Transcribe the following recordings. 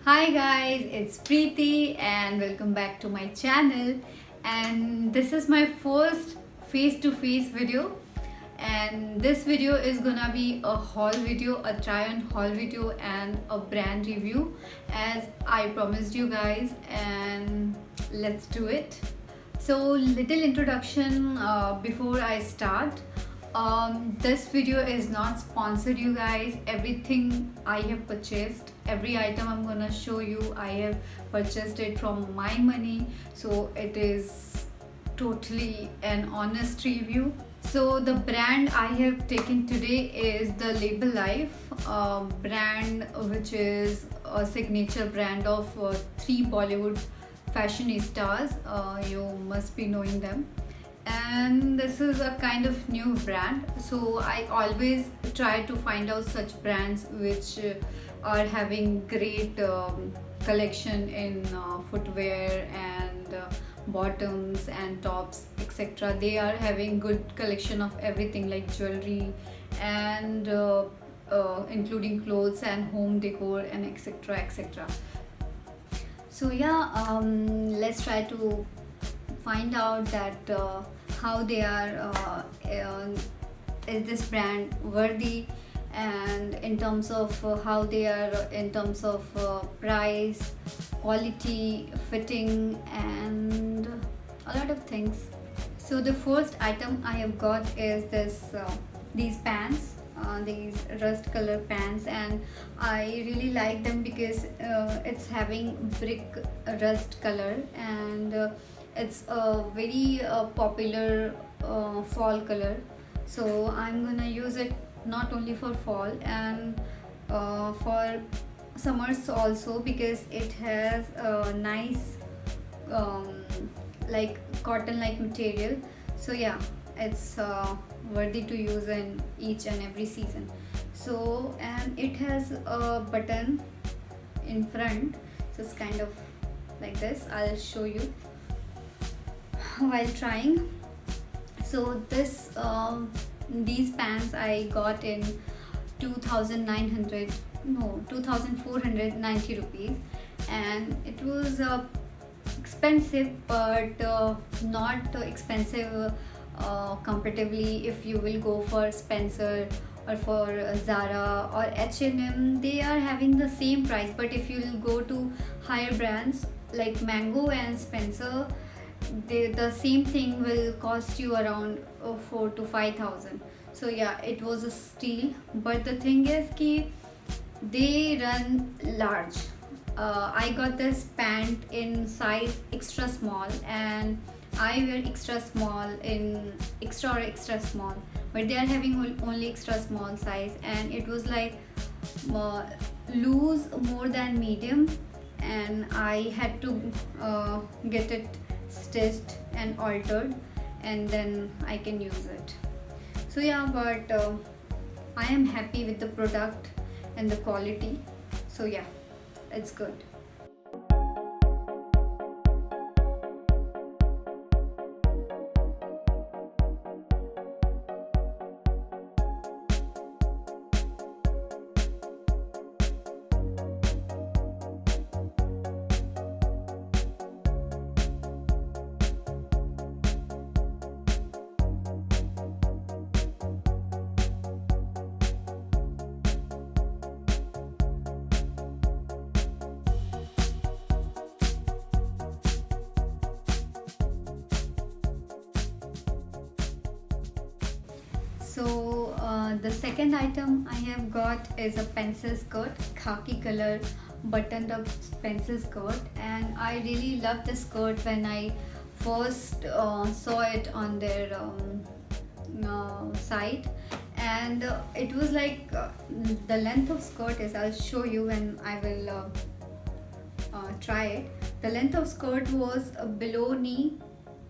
Hi guys, it's Preeti and welcome back to my channel. And this is my first face-to-face video, and this video is gonna be a haul video, a try on haul video and a brand review as I promised you guys, and let's do it. So little introduction before I start. This video is not sponsored, you guys. Everything I have purchased, every item I'm gonna show you, I have purchased it from my money, so it is totally an honest review. So the brand I have taken today is the Thelablelife brand, which is a signature brand of three Bollywood fashionistas. You must be knowing them, and this is a kind of new brand, so I always try to find out such brands which are having great collection in footwear and bottoms and tops, etc. They are having good collection of everything like jewelry and including clothes and home decor and etc, etc. So yeah, let's try to find out that how they are, is this brand worthy, and in terms of how they are in terms of price, quality, fitting and a lot of things. So the first item I have got is these pants, these rust color pants, and I really like them because it's having brick rust color, and it's a very popular fall color, so I'm gonna use it not only for fall and for summers also, because it has a nice like cotton like material. So yeah, it's worthy to use in each and every season. So, and it has a button in front, so it's kind of like this. I'll show you while trying. So these pants I got in 2490 rupees, and it was expensive, but not expensive comparatively. If you will go for Spencer or for Zara or H&M, they are having the same price, but if you will go to higher brands like Mango and Spencer, the same thing will cost you around 4 to 5,000. So yeah, it was a steal. But the thing is ki they run large. I got this pant in size extra small, and I wear extra small in extra or extra small, but they are having only extra small size, and it was like loose more than medium, and I had to get it stitched and altered, and then I can use it. So yeah, but I am happy with the product and the quality, so yeah, it's good. So the second item I have got is a pencil skirt, khaki color buttoned up pencil skirt, and I really loved the skirt when I first saw it on their site, and it was like the length of skirt is, I'll show you when I will try it. The length of skirt was below knee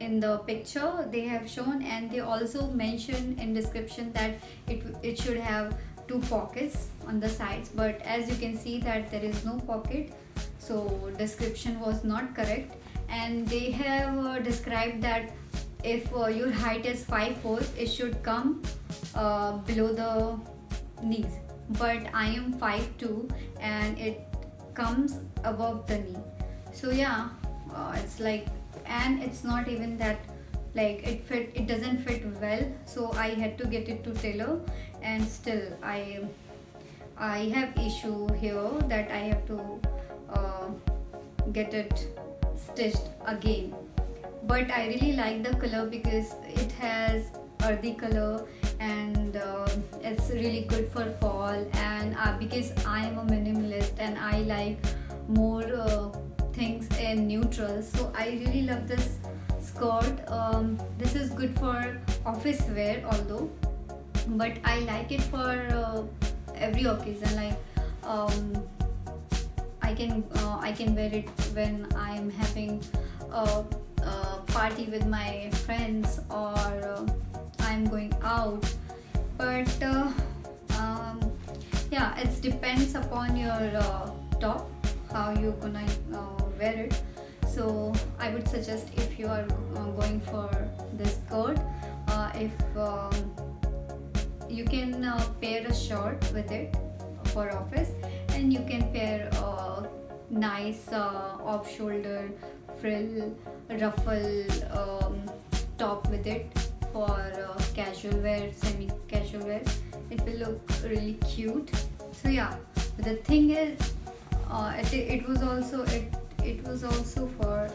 in the picture they have shown, and they also mentioned in description that it should have two pockets on the sides, but as you can see that there is no pocket, so description was not correct. And they have described that if your height is 5'4", it should come below the knees, but I am 5'2", and comes above the knee. So yeah, it's like, and it's not even that like it doesn't fit well, so I had to get it to tailor, and still I have issue here that I have to uh, get it stitched again. But I really like the color because it has earthy color, and it's really good for fall, and because I am a minimalist and I like more things in neutral, so I really love this skirt. This is good for office wear although, but I like it for every occasion. Like I can wear it when I am having a party with my friends, or I'm going out. But yeah, it depends upon your top, how you're gonna wear it. So I would suggest, if you are going for this skirt, if you can pair a shirt with it for office, and you can pair a nice off-shoulder frill ruffle top with it for casual wear, semi-casual wear. It will look really cute. So yeah, the thing is, it was also for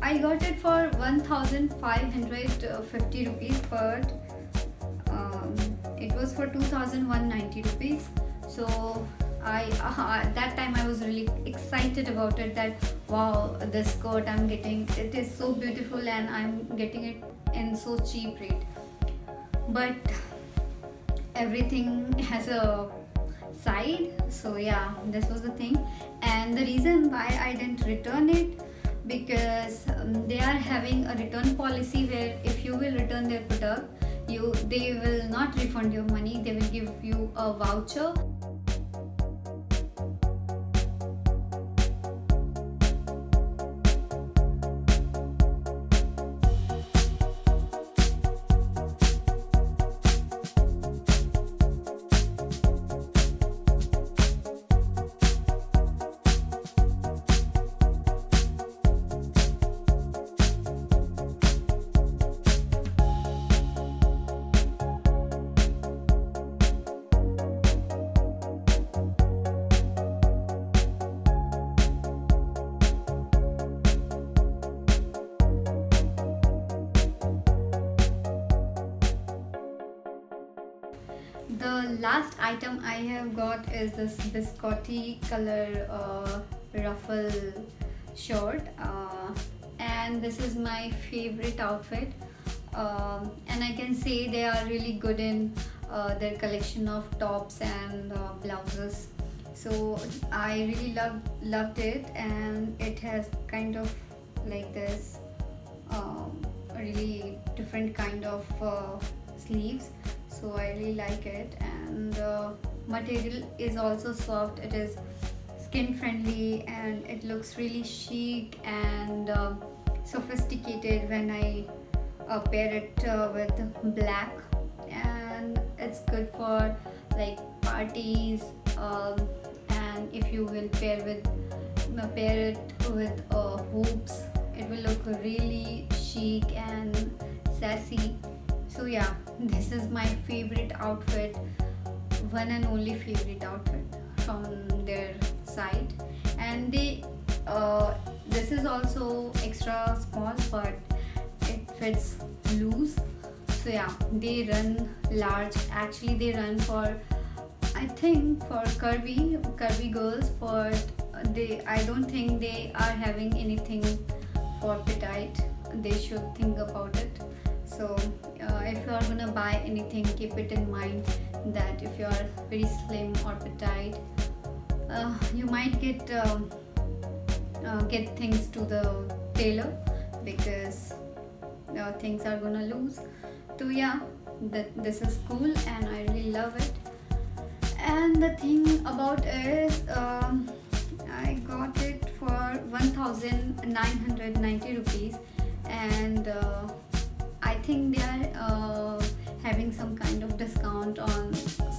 I got it for 1550 rupees, but it was for 2190 rupees. So I that time I was really excited about it, that wow, this skirt I'm getting, it is so beautiful and I'm getting it in so cheap rate. But everything has a side, so yeah, this was the thing. And the reason why I didn't return it, because they are having a return policy where if you will return their product, they will not refund your money, they will give you a voucher. The last item I have got is this biscotti color ruffle shirt, and this is my favorite outfit, and I can say they are really good in their collection of tops and blouses. So I really loved it, and it has kind of like this a really different kind of sleeves, so I really like it. And material is also soft, it is skin friendly, and it looks really chic and sophisticated when I pair it with black. And it's good for like parties, and if you will pair it with hoops, it will look really chic and sassy. So yeah, this is my favorite outfit, one and only favorite outfit from their site. And this is also extra small, but it fits loose. So yeah, they run large. Actually, they run for, I think, for curvy girls, but I don't think they are having anything for petite. They should think about it. So if you are gonna buy anything, keep it in mind that if you are very slim or petite, you might get things to the tailor, because things are gonna lose. So yeah, this is cool and I really love it. And the thing about is, I got it for 1990 rupees, and I think they are having some kind of discount on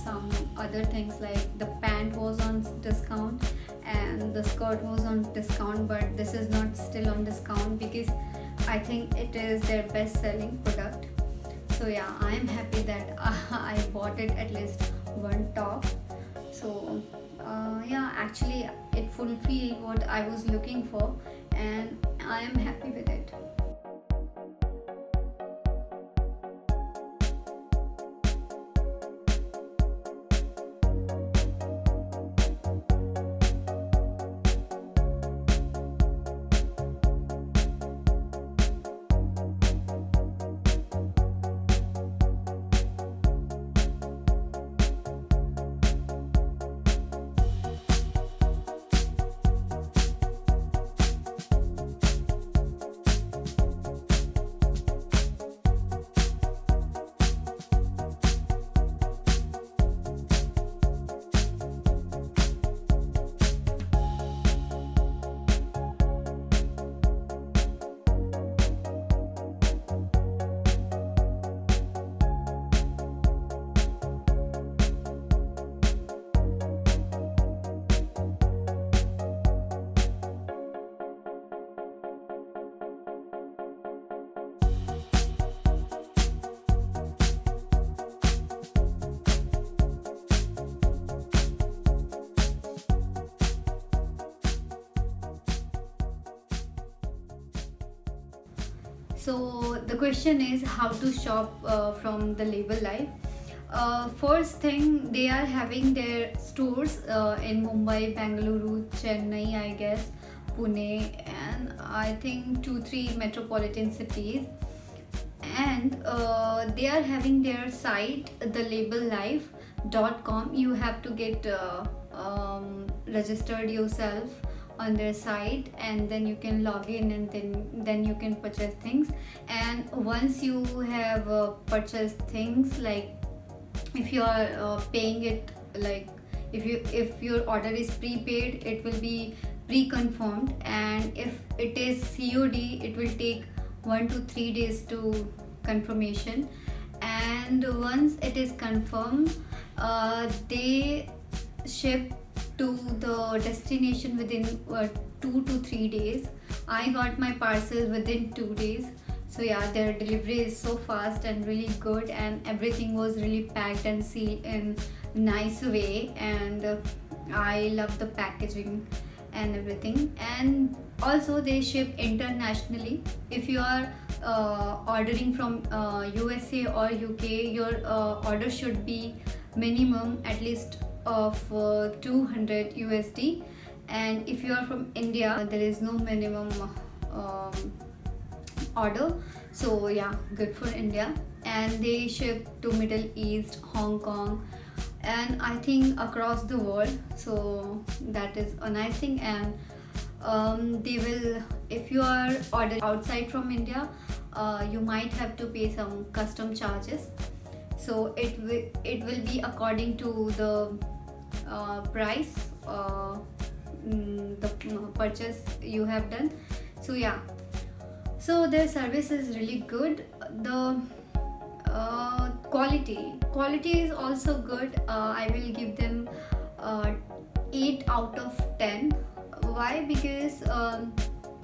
some other things, like the pant was on discount and the skirt was on discount, but this is not still on discount because I think it is their best selling product. So yeah, I am happy that I bought it, at least one top. So yeah, actually it fulfilled what I was looking for and I am happy with it. So the question is how to shop from Thelablelife. First thing, they are having their stores in Mumbai, Bengaluru, Chennai, I guess, Pune, and I think 2-3 metropolitan cities. And they are having their site, thelabellife.com. You have to get registered yourself on their site, and then you can log in, and then you can purchase things. And once you have purchased things, like if you are paying it, like if your order is prepaid, it will be pre-confirmed, and if it is COD, it will take 1 to 3 days to confirmation. And once it is confirmed, they ship to the destination within 2 to 3 days. I got my parcel within 2 days. So yeah, their delivery is so fast and really good, and everything was really packed and sealed in nice way, and I love the packaging and everything. And also they ship internationally. If you are ordering from USA or UK, your order should be minimum at least of 200 USD, and if you are from India, there is no minimum order. So yeah, good for India. And they ship to Middle East, Hong Kong, and I think across the world. So that is a nice thing. And they will, if you are ordering outside from India, you might have to pay some custom charges. So it will be according to the price, the purchase you have done. So yeah, so their service is really good. The quality is also good. I will give them 8 out of 10. Why? Because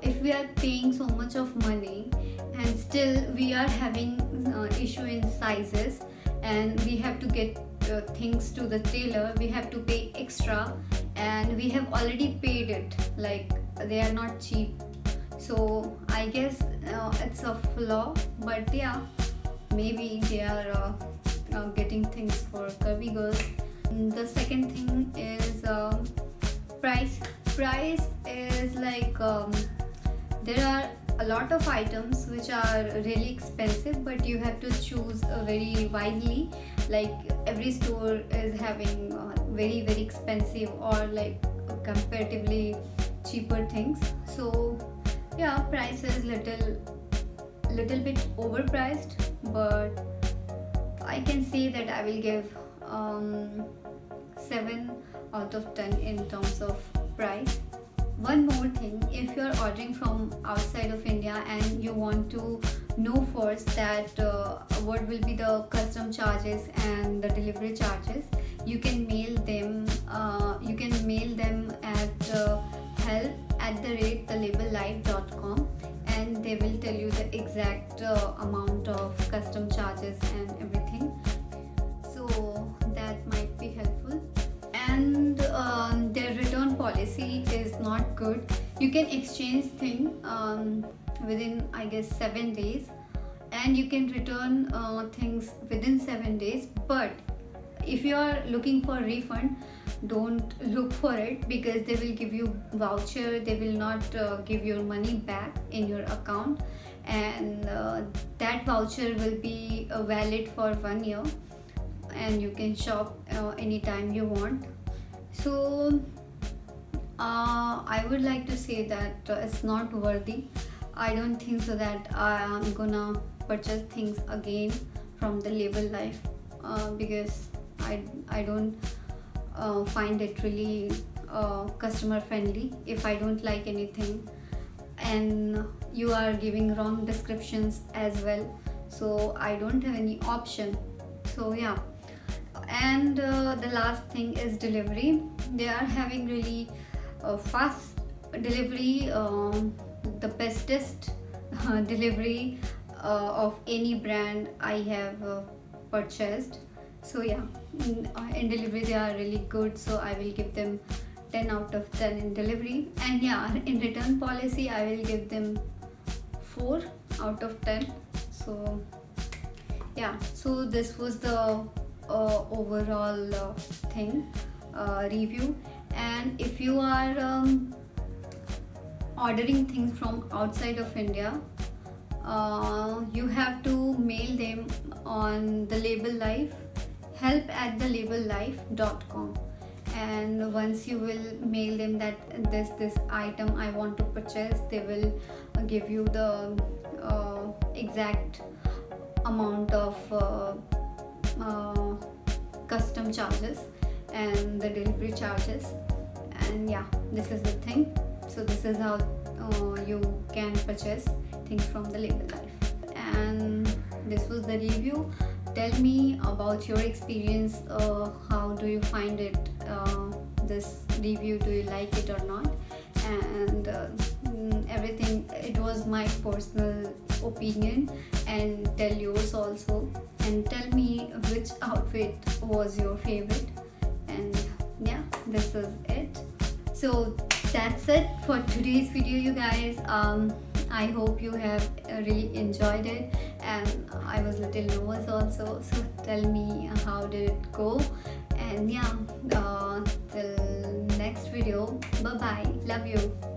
if we are paying so much of money and still we are having issue in sizes, and we have to get things to the tailor, we have to pay extra, and we have already paid it, like they are not cheap. So I guess it's a flaw, but yeah, maybe they are getting things for curvy girls. The second thing is price is like there are a lot of items which are really expensive, but you have to choose very wisely. Like every store is having very expensive or like comparatively cheaper things. So yeah, price is little bit overpriced, but I can say that I will give 7 out of 10 in terms of price. One more thing, if you are ordering from outside of India and you want to know first that what will be the custom charges and the delivery charges, you can mail them at help@thelabellife.com, and they will tell you the exact amount of custom charges and everything. So that might be helpful. And their return policy is not good. You can exchange thing within, I guess, 7 days, and you can return things within 7 days. But if you are looking for refund, don't look for it, because they will give you voucher. They will not give your money back in your account, and that voucher will be valid for 1 year, and you can shop anytime you want. So I would like to say that it's not worthy. I don't think so that I'm gonna purchase things again from Thelablelife, because I don't find it really customer friendly. If I don't like anything, and you are giving wrong descriptions as well, so I don't have any option. So yeah. And the last thing is delivery. They are having really fast delivery, the bestest delivery of any brand I have purchased. So yeah, in delivery they are really good, so I will give them 10 out of 10 in delivery. And yeah, in return policy I will give them 4 out of 10. So yeah, so this was the overall review. And if you are ordering things from outside of India, you have to mail them on Thelablelife, help@thelabellife.com. And once you will mail them that this item I want to purchase, they will give you the exact amount of custom charges and the delivery charges. And yeah, this is the thing. So this is how you can purchase things from Thelablelife. And this was the review. Tell me about your experience. How do you find it, this review? Do you like it or not? And everything. It was my personal opinion, and tell yours also, and tell me which outfit was your favorite. And yeah, this is it. So that's it for today's video, you guys. I hope you have really enjoyed it, and I was a little nervous also. So tell me how did it go. And yeah, till next video. Bye bye. Love you.